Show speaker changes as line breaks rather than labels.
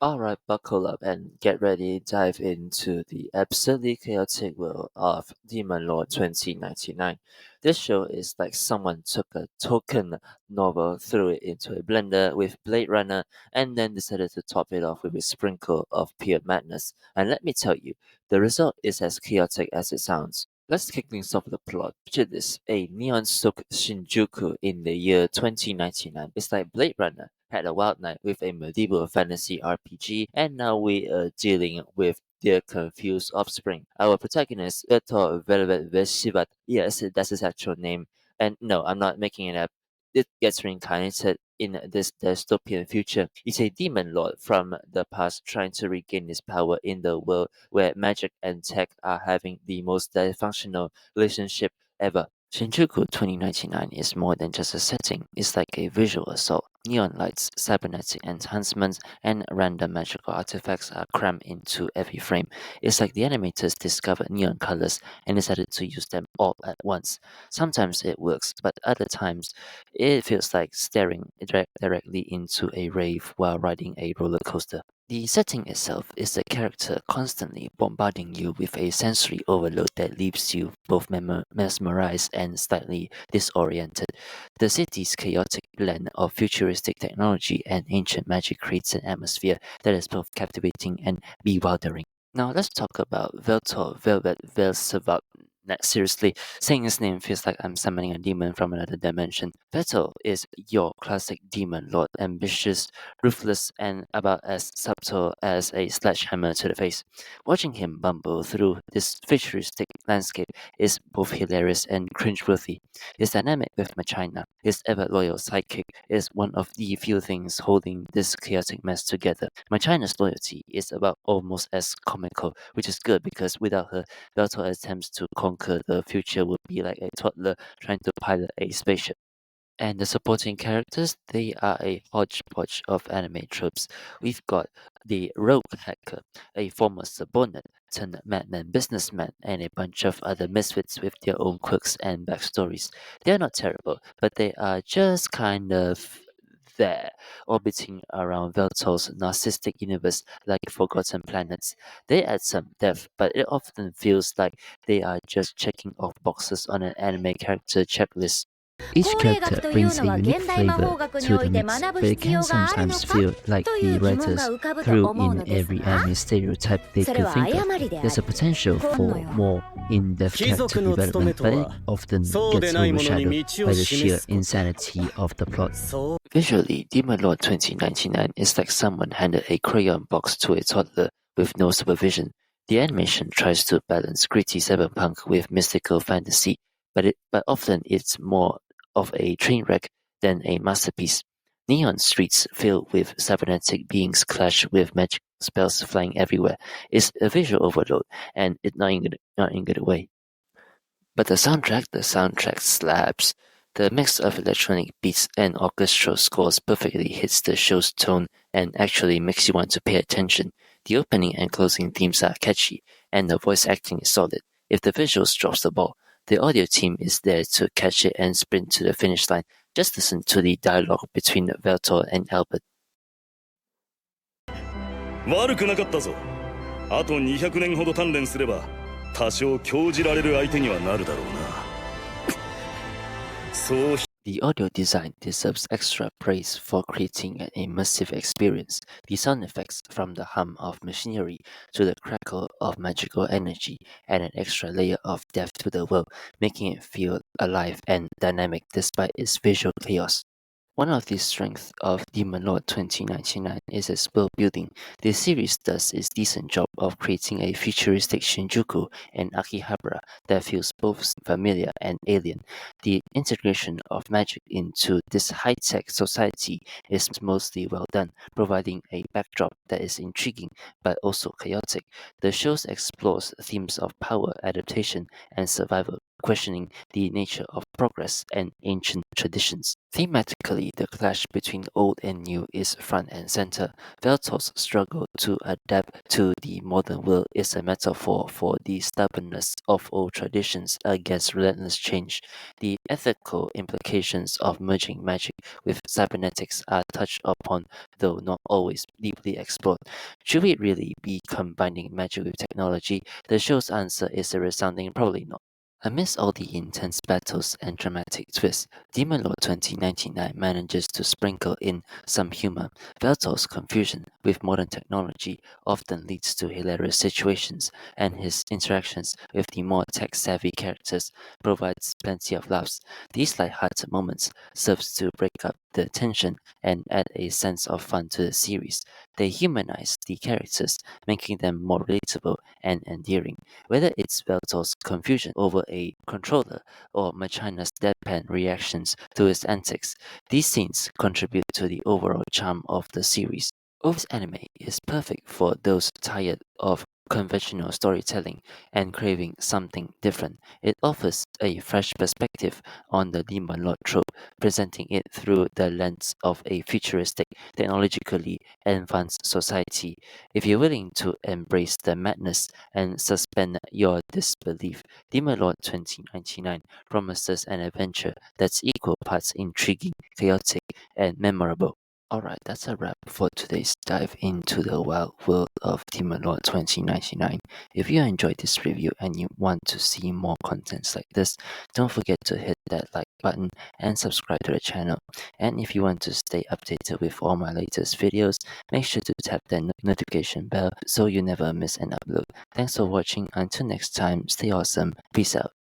Alright, buckle up and get ready to dive into the absurdly chaotic world of Demon Lord 2099. This show is like someone took a token novel, threw it into a blender with Blade Runner, and then decided to top it off with a sprinkle of pure madness. And let me tell you, the result is as chaotic as it sounds. Let's kick things off with the plot. Picture this, a neon-soaked Shinjuku in the year 2099. It's like Blade Runner had a wild night with a medieval fantasy RPG, and now we are dealing with their confused offspring. Our protagonist, Eto Velvet Veshivat, yes, that's his actual name, and no, I'm not making it up. It gets reincarnated in this dystopian future. He's a demon lord from the past trying to regain his power in the world where magic and tech are having the most dysfunctional relationship ever. Shinjuku 2099 is more than just a setting, it's like a visual assault. Neon lights, cybernetic enhancements, and random magical artifacts are crammed into every frame. It's like the animators discovered neon colors and decided to use them all at once. Sometimes it works, but other times it feels like staring directly into a rave while riding a roller coaster. The setting itself is the character constantly bombarding you with a sensory overload that leaves you both mesmerized and slightly disoriented. The city's chaotic blend of futuristic technology and ancient magic creates an atmosphere that is both captivating and bewildering. Now let's talk about Veltor Velvet Velsavat. Seriously, saying his name feels like I'm summoning a demon from another dimension. Vettel is your classic demon lord, ambitious, ruthless, and about as subtle as a sledgehammer to the face. Watching him bumble through this futuristic landscape is both hilarious and cringeworthy. His dynamic with Machina, his ever loyal sidekick, is one of the few things holding this chaotic mess together. Machina's loyalty is about almost as comical, which is good because without her, Veltor attempts to conquer the future would be like a toddler trying to pilot a spaceship. And the supporting characters, they are a hodgepodge of anime tropes. We've got the rogue hacker, a former subordinate turned madman businessman, and a bunch of other misfits with their own quirks and backstories. They're not terrible, but they are just kind of there, orbiting around Veltor's narcissistic universe like forgotten planets. They add some depth, but it often feels like they are just checking off boxes on an anime character checklist.
Each character brings a unique flavor to the mix, but it can sometimes feel like the writers threw in every anime stereotype they could think of. There's a potential for more in-depth character development, but it often gets overshadowed by the sheer insanity of the plot.
Visually, Demon Lord 2099 is like someone handed a crayon box to a toddler with no supervision. The animation tries to balance gritty cyberpunk with mystical fantasy, but often it's more of a train wreck than a masterpiece. Neon streets filled with cybernetic beings clash with magic spells flying everywhere. It's a visual overload, and it's not in a good way. But the soundtrack slaps. The mix of electronic beats and orchestral scores perfectly hits the show's tone and actually makes you want to pay attention. The opening and closing themes are catchy, and the voice acting is solid. If the visuals drops the ball, the audio team is there to catch it and sprint to the finish line. Just listen to the dialogue between Veltor and Albert.
悪くなかったぞ。あと200年ほど鍛錬すれば多少興じられる相手にはなるだろうな。そう
The audio design deserves extra praise for creating an immersive experience. The sound effects, from the hum of machinery to the crackle of magical energy, add an extra layer of depth to the world, making it feel alive and dynamic despite its visual chaos. One of the strengths of Demon Lord 2099 is its world building. The series does its decent job of creating a futuristic Shinjuku and Akihabara that feels both familiar and alien. The integration of magic into this high-tech society is mostly well done, providing a backdrop that is intriguing but also chaotic. The show explores themes of power, adaptation, and survival questioning the nature of progress and ancient traditions. Thematically, the clash between old and new is front and center. Veltor's struggle to adapt to the modern world is a metaphor for the stubbornness of old traditions against relentless change. The ethical implications of merging magic with cybernetics are touched upon, though not always deeply explored. Should we really be combining magic with technology? The show's answer is a resounding probably not. Amidst all the intense battles and dramatic twists, Demon Lord 2099 manages to sprinkle in some humor. Veltor's confusion with modern technology often leads to hilarious situations, and his interactions with the more tech-savvy characters provides plenty of laughs. These light-hearted moments serves to break up the tension and add a sense of fun to the series. They humanize the characters, making them more relatable and endearing. Whether it's Veltor's confusion over a controller or Machina's deadpan reactions to his antics, these scenes contribute to the overall charm of the series. Overseas anime is perfect for those tired of conventional storytelling and craving something different. It offers a fresh perspective on the Demon Lord trope, presenting it through the lens of a futuristic, technologically advanced society. If you're willing to embrace the madness and suspend your disbelief, Demon Lord 2099 promises an adventure that's equal parts intriguing, chaotic, and memorable. Alright, that's a wrap for today's dive into the wild world of Demon Lord 2099. If you enjoyed this review and you want to see more contents like this, don't forget to hit that like button and subscribe to the channel. And if you want to stay updated with all my latest videos, make sure to tap that notification bell so you never miss an upload. Thanks for watching. Until next time, stay awesome. Peace out.